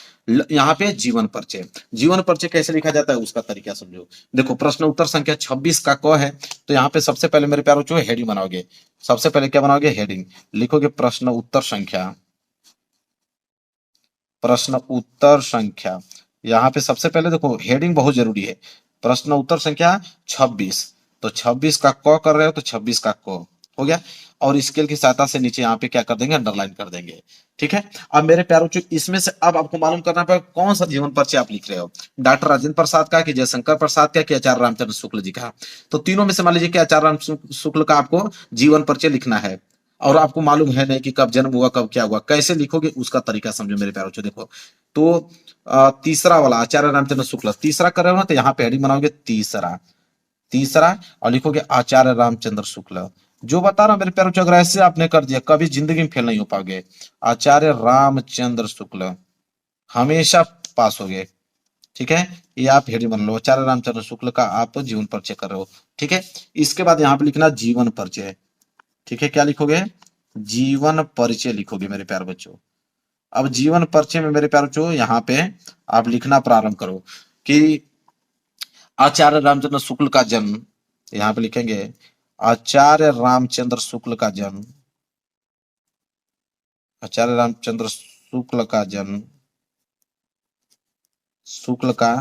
यहाँ पे जीवन परिचय। जीवन परिचय कैसे लिखा जाता है उसका तरीका समझो। देखो प्रश्न उत्तर संख्या 26 का क है, तो यहाँ पे सबसे पहले मेरे प्यारे बच्चों हेडिंग बनाओगे। सबसे पहले क्या बनाओगे, हेडिंग लिखोगे प्रश्न उत्तर संख्या, प्रश्न उत्तर संख्या। यहाँ पे सबसे पहले देखो हेडिंग बहुत जरूरी है, प्रश्न उत्तर संख्या 26, तो 26 का क कर रहे हो तो 26 का क हो गया, और स्केल की सहायता से नीचे यहाँ पे क्या कर देंगे, अंडरलाइन कर देंगे। ठीक है, अब मेरे प्यारों बच्चों इसमें से अब आपको मालूम करना पड़ेगा कौन सा जीवन परिचय आप लिख रहे हो, डॉक्टर राजेंद्र प्रसाद का, कि जयशंकर प्रसाद का, कि आचार्य रामचंद्र शुक्ल जी का। तो तीनों में से मान लीजिए कि आचार्य राम शुक्ल का आपको जीवन परिचय लिखना है, और आपको मालूम है नहीं कि कब जन्म हुआ, कब क्या हुआ, कैसे लिखोगे उसका तरीका समझो मेरे प्यारों। देखो तो तीसरा वाला आचार्य रामचंद्र शुक्ल, तीसरा कर रहे हो ना, तो यहाँ पे हेडिंग बनाओगे तीसरा, तीसरा, और लिखोगे आचार्य रामचंद्र शुक्ल। जो बता रहा हूं मेरे प्यारों, अगर ऐसे आपने कर दिया कभी जिंदगी में फेल नहीं हो पाओगे। आचार्य रामचंद्र शुक्ल हमेशा पास हो गए। ठीक है, ये आप हेडिंग बना लो, आचार्य रामचंद्र शुक्ल का आप जीवन परिचय कर रहे हो। ठीक है, इसके बाद यहाँ पे लिखना जीवन परिचय। ठीक है, क्या लिखोगे, जीवन परिचय लिखोगे मेरे प्यारे बच्चों। अब जीवन परिचय में मेरे प्यारे बच्चों यहाँ पे आप लिखना प्रारंभ करो कि आचार्य रामचंद्र शुक्ल का जन्म, यहाँ पे लिखेंगे आचार्य रामचंद्र शुक्ल का जन्म, आचार्य रामचंद्र शुक्ल का जन्म, शुक्ल का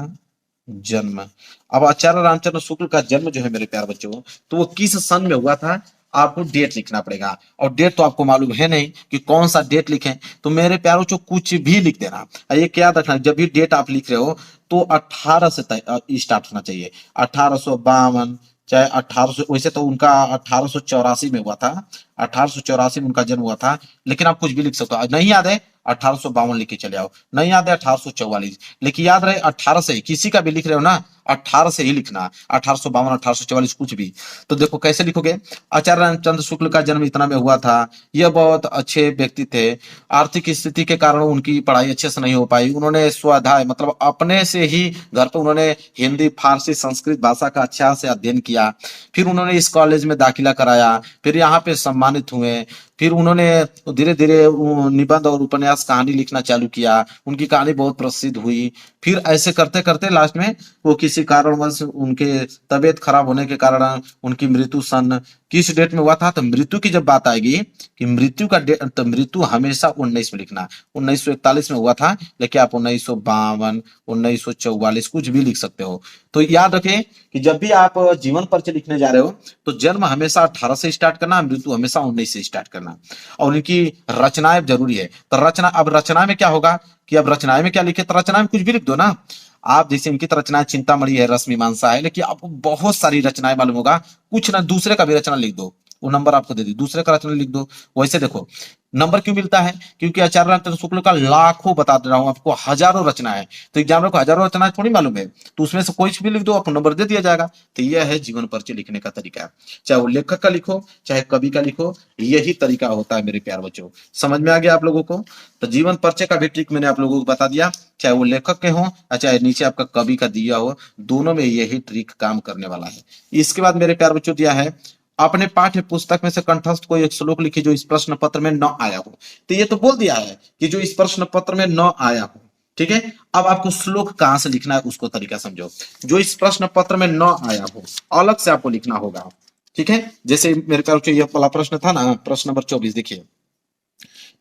जन्म। अब आचार्य रामचंद्र शुक्ल का जन्म जो है मेरे प्यारे बच्चों, तो वो किस सन में हुआ था, आपको डेट लिखना पड़ेगा, और डेट तो आपको मालूम है नहीं कि कौन सा डेट लिखें। तो मेरे प्यारों जो कुछ भी लिख देना, और ये क्या रखना, जब भी डेट आप लिख रहे हो तो 18 से स्टार्ट होना चाहिए। 1852, चाहे 1800, वैसे तो उनका 1884 में हुआ था, 1884 में उनका जन्म हुआ था, लेकिन आप कुछ भी लिख सकते हो। नहीं याद है 1852 लिख के चले आओ, नहीं याद है 1844, लेकिन याद रहे 18 से ही, किसी का भी लिख रहे हो ना 18 से ही लिखना, 1852 1844 कुछ भी। तो देखो कैसे लिखोगे, आचार्य रामचंद्र शुक्ल का जन्म इतना में हुआ था, यह बहुत अच्छे व्यक्ति थे, आर्थिक स्थिति के कारण उनकी पढ़ाई अच्छे से नहीं हो पाई, उन्होंने स्वाध्याय मतलब अपने से ही घर पर उन्होंने हिंदी फारसी संस्कृत भाषा का अच्छा से अध्ययन किया, फिर उन्होंने इस कॉलेज में दाखिला कराया, फिर यहाँ पे सम्मानित हुए, फिर उन्होंने धीरे धीरे निबंध और उपन्यास कहानी लिखना चालू किया, उनकी कहानी बहुत प्रसिद्ध हुई। फिर ऐसे करते करते लास्ट में वो किसी कारणवश उनके तबीयत खराब होने के कारण उनकी मृत्यु सन किस डेट में हुआ था, तो मृत्यु की जब बात आएगी कि मृत्यु का डेट, तो मृत्यु हमेशा 19 में लिखना, 1941 में हुआ था, लेकिन आप 1952 1944 कुछ भी लिख सकते हो। तो याद रखें कि जब भी आप जीवन परिचय लिखने जा रहे हो तो जन्म हमेशा 18 से स्टार्ट करना, मृत्यु हमेशा 19 से स्टार्ट करना, और इनकी रचनाएं जरूरी है। तो रचना, अब रचना में क्या होगा कि अब रचनाएं में क्या लिखे, तो रचना में कुछ भी लिख दो ना। आप जैसे इनकी तो रचनाएं चिंतामणि है, रस मीमांसा है, लेकिन आपको बहुत सारी रचनाएं मालूम होगा, कुछ ना दूसरे का भी रचना लिख दो, वो नंबर आपको दे दी, दूसरे का रचना लिख दो। वैसे देखो नंबर क्यों मिलता है, क्योंकि आचार्य रामचंद्र शुक्ल का लाखों बता दे रहा हूं आपको, हजारों रचना है, तो एग्जामिनर को हजारों रचनाएं थोड़ी मालूम है, तो उसमें से कोई भी लिख दो, आपको नंबर दे दिया जाएगा। तो यह है जीवन परिचय लिखने का तरीका, चाहे वो लेखक का लिखो चाहे कवि का लिखो, यही तरीका होता है मेरे प्यार बच्चों। समझ में आ गया आप लोगों को। तो जीवन परिचय का भी ट्रिक मैंने आप लोगों को बता दिया, चाहे वो लेखक के हो चाहे नीचे आपका कवि का दिया हो, दोनों में यही ट्रिक काम करने वाला है। इसके बाद मेरे प्यार बच्चों दिया है, अपने पाठ्य पुस्तक में से कंठस्थ कोई एक श्लोक लिखिए जो इस प्रश्न पत्र में न आया हो। तो ये तो बोल दिया है कि जो इस प्रश्न पत्र में न आया हो, ठीक है। अब आपको श्लोक कहां से लिखना है उसको तरीका समझो, जो इस प्रश्न पत्र में न आया हो अलग से आपको लिखना होगा, ठीक है। जैसे मेरे प्यार बच्चों ये वाला प्रश्न था ना, प्रश्न नंबर 24 देखिए,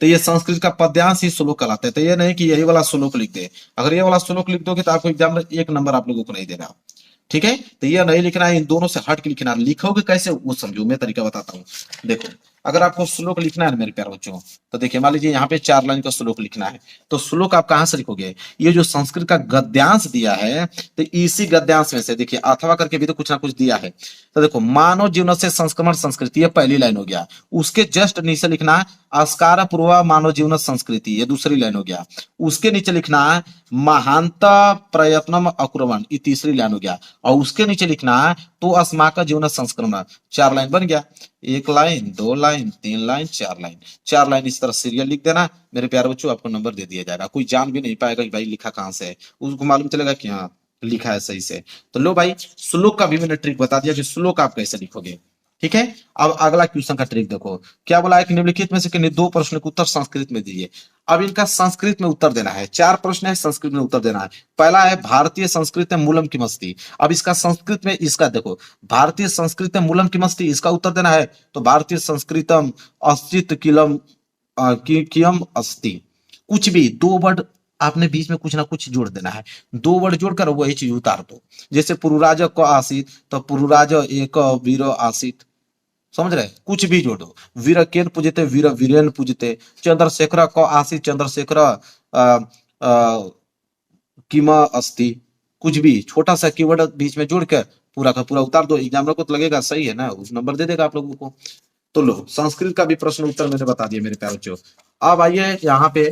तो ये संस्कृत का पद्यांश ही श्लोक कहलाता है। तो ये नहीं कि यही वाला श्लोक लिख दे, अगर ये वाला श्लोक लिख दोगे तो आपको एग्जाम में 1 नंबर आप लोगों को नहीं देगा, ठीक है। तो ये नहीं लिखना है, इन दोनों से हट के लिखना है। लिखोगे कैसे वो समझो, मैं तरीका बताता हूँ। देखो अगर आपको श्लोक लिखना है मेरे प्यारे बच्चों, तो देखिए मान लीजिए यहाँ पे 4 लाइन का श्लोक लिखना है, तो श्लोक आप कहां से लिखोगे, ये जो संस्कृत का गद्यांश दिया है, तो इसी गद्यांश में से देखिए अथवा करके भी तो कुछ ना कुछ दिया है। तो देखो मानव जीवन से संक्रमण संस्कृति, ये पहली लाइन हो गया, उसके जस्ट नीचे लिखना है अस्कार पूर्वा मानव जीवन संस्कृति, ये दूसरी लाइन हो गया। उसके नीचे लिखना है महानता प्रयत्नम अकुर्वन्, ये तीसरी लाइन हो गया। और उसके नीचे लिखना है तो अस्माका जीवन संस्करण, 4 लाइन बन गया। 1 line 2 line 3 line 4 line, 4 line इस तरह सीरियल लिख देना मेरे प्यारे बच्चों, आपको नंबर दे दिया जाएगा। कोई जान भी नहीं पाएगा कि भाई लिखा कहां से है, उसको मालूम चलेगा कि हाँ लिखा है सही से। तो लो भाई श्लोक का भी मैंने ट्रिक बता दिया कि श्लोक आप कैसे लिखोगे, ठीक है। अब अगला क्वेश्चन का ट्रिक देखो, क्या बोला है कि निम्नलिखित में से किन्हीं 2 प्रश्न के उत्तर संस्कृत में दीजिए। अब इनका संस्कृत में उत्तर देना है, 4 प्रश्न है, संस्कृत में उत्तर देना है। पहला है भारतीय संस्कृत में मूलम किमस्ति। अब इसका संस्कृत में, इसका देखो भारतीय संस्कृत में मूलम किमस्ति, इसका उत्तर देना है तो भारतीय संस्कृतम अस्तित्व किलम कियम अस्ति, कुछ भी 2 वर्ड आपने बीच में कुछ ना कुछ जोड़ देना है, 2 वर्ड जोड़कर वही चीज उतार दो। जैसे पुरुराज को आसित तो पुरुराज एक वीर आसित, समझ रहे, कुछ भी जोड़ो। वीर केन पूजते वीर वीरेन पूजते, चंद्रशेखर को आसित चंद्रशेखर कीमा अस्ति, कुछ भी छोटा सा कीवर्ड बीच में जोड़ कर पूरा का पूरा उतार दो। एग्जामिनर को तो लगेगा सही है ना, उस नंबर दे देगा आप लोगों को। तो लो संस्कृत का भी प्रश्न उत्तर मैंने बता दिया मेरे प्यारे बच्चों। अब आइए यहाँ पे,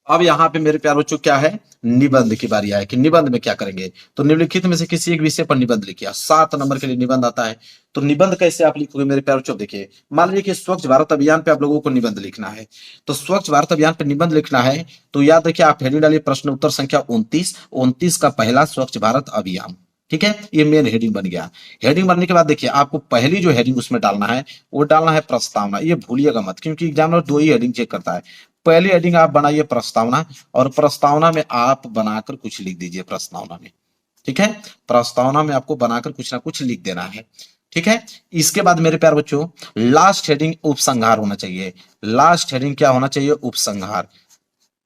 अब यहाँ पे मेरे प्यारे बच्चों क्या है, निबंध की बारी आए कि निबंध में क्या करेंगे। तो निम्नलिखित में से किसी एक विषय पर निबंध लिखिए, 7 नंबर के लिए निबंध आता है। तो निबंध कैसे आप लिखोगे मेरे प्यारे बच्चों, देखिए मान लीजिए कि स्वच्छ भारत अभियान पे आप लोगों को निबंध लिखना है। तो स्वच्छ भारत अभियान पे निबंध लिखना है तो याद रखिए आप हेडिंग डालिए प्रश्न उत्तर संख्या 29 का पहला स्वच्छ भारत अभियान, ठीक है। ये मेन हेडिंग बन गया। हेडिंग बनने के बाद देखिए आपको पहली जो हेडिंग उसमें डालना है वो डालना है प्रस्तावना, ये भूलिएगा मत, क्योंकि एग्जामिनर 2 ही हेडिंग चेक करता है। पहली हेडिंग आप बनाइए प्रस्तावना, और प्रस्तावना में आप बनाकर कुछ लिख दीजिए प्रस्तावना में, ठीक है। प्रस्तावना में आपको बनाकर कुछ ना कुछ लिख देना है, ठीक है। इसके बाद मेरे प्यारे बच्चों लास्ट हेडिंग उपसंहार होना चाहिए। लास्ट हेडिंग क्या होना चाहिए, उपसंहार।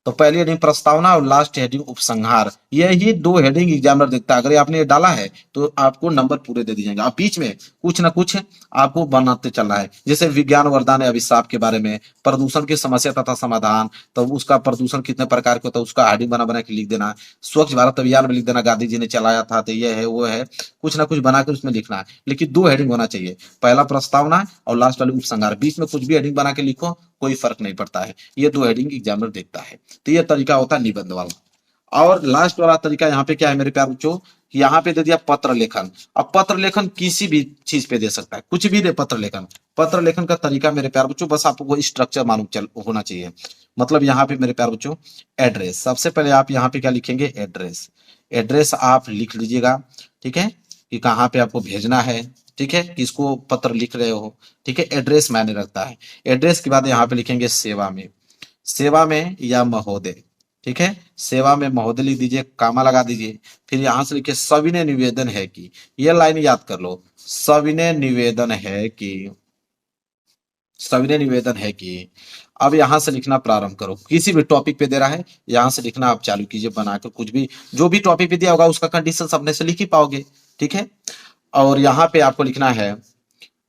तो पहली हेडिंग प्रस्तावना और लास्ट हेडिंग उपसंहार, यही दो हेडिंग एग्जामिनर देखता है। अगर आपने ये डाला है तो आपको नंबर पूरे दे दिए जाएंगे। आप बीच में कुछ ना कुछ आपको बनाते चलना है, जैसे विज्ञान वरदान है अभिशाप के बारे में, प्रदूषण की समस्या तथा समाधान, तो उसका प्रदूषण कितने प्रकार के होता है उसका हेडिंग बना बना के लिख देना। स्वच्छ भारत अभियान में लिख देना गांधी जी ने चलाया था, तो ये है वो है, कुछ ना कुछ बनाकर उसमें लिखना है। लेकिन दो हेडिंग होना चाहिए, पहला प्रस्तावना और लास्ट वाली उपसंहार। बीच में कुछ भी हेडिंग बना के लिखो, कोई फर्क नहीं पड़ता है। ये दो हेडिंग एग्जामिनर देखता है। तो ये तरीका होता है निबंध वाला। और लास्ट वाला तरीका यहाँ पे क्या है मेरे प्यार बच्चों, यहाँ पे दे दिया पत्र लेखन। अब पत्र लेखन किसी भी चीज पे दे सकता है, कुछ भी दे पत्र लेखन। पत्र लेखन का तरीका मेरे प्यार बच्चों, बस आपको स्ट्रक्चर मालूम चल होना चाहिए। मतलब यहाँ पे मेरे प्यार बच्चों, एड्रेस, सबसे पहले आप यहाँ पे क्या लिखेंगे, एड्रेस। एड्रेस आप लिख लीजिएगा, ठीक है, कि कहाँ पे आपको भेजना है, ठीक है, किसको पत्र लिख रहे हो, ठीक है, एड्रेस मायने रखता है। एड्रेस के बाद यहाँ पे लिखेंगे सेवा में, सेवा में या महोदय, ठीक है, सेवा में महोदय लिख दीजिए, कामा लगा दीजिए। फिर यहां से लिखिए सविनय निवेदन है कि, ये लाइन याद कर लो, सविनय निवेदन है कि, सविनय निवेदन है कि। अब यहां से लिखना प्रारंभ करो, किसी भी टॉपिक पे दे रहा है यहां से लिखना आप चालू कीजिए बनाकर, कुछ भी जो भी टॉपिक पे दिया होगा उसका कंडीशन अपने से लिख ही पाओगे, ठीक है। और यहाँ पे आपको लिखना है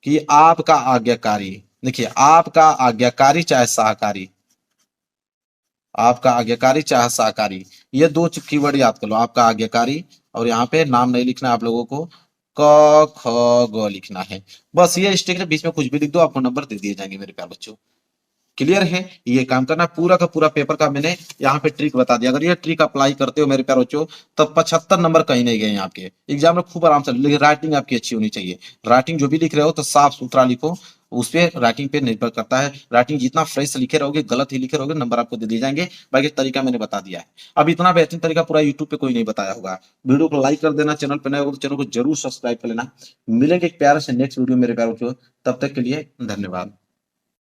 कि आपका आज्ञाकारी, देखिए आपका आज्ञाकारी चाहे सहकारी, आपका आज्ञाकारी चाहे सहकारी, ये दो कीवर्ड याद कर लो, आपका आज्ञाकारी। और यहाँ पे नाम नहीं लिखना आप लोगों को, क ख ग लिखना है। बस ये स्टिक के बीच में कुछ भी लिख दो, आपको नंबर दे दिए जाएंगे मेरे प्यारे बच्चों। क्लियर है, ये काम करना पूरा का पूरा पेपर का मैंने यहाँ पे ट्रिक बता दिया। अगर ये ट्रिक अप्लाई करते हो मेरे प्यारे बच्चों, तब 75 नंबर कहीं नहीं गए आपके एग्जाम में, खूब आराम से। लेकिन राइटिंग आपकी अच्छी होनी चाहिए, राइटिंग जो भी लिख रहे हो तो साफ सुथरा लिखो, उस पे राइटिंग पे निर्भर करता है। राइटिंग जितना फ्रेश लिखे रहोगे, गलत ही लिखे रहोगे, नंबर आपको दे दिए जाएंगे। बाकी तरीका मैंने बता दिया है। अब इतना बेहतरीन तरीका पूरा यूट्यूब पे कोई नहीं बताया होगा। वीडियो को लाइक कर देना, चैनल पे नए हो तो चैनल को जरूर सब्सक्राइब कर लेना। मिलेंगे एक प्यारे से नेक्स्ट वीडियो मेरे प्यारे बच्चों, तब तक के लिए धन्यवाद।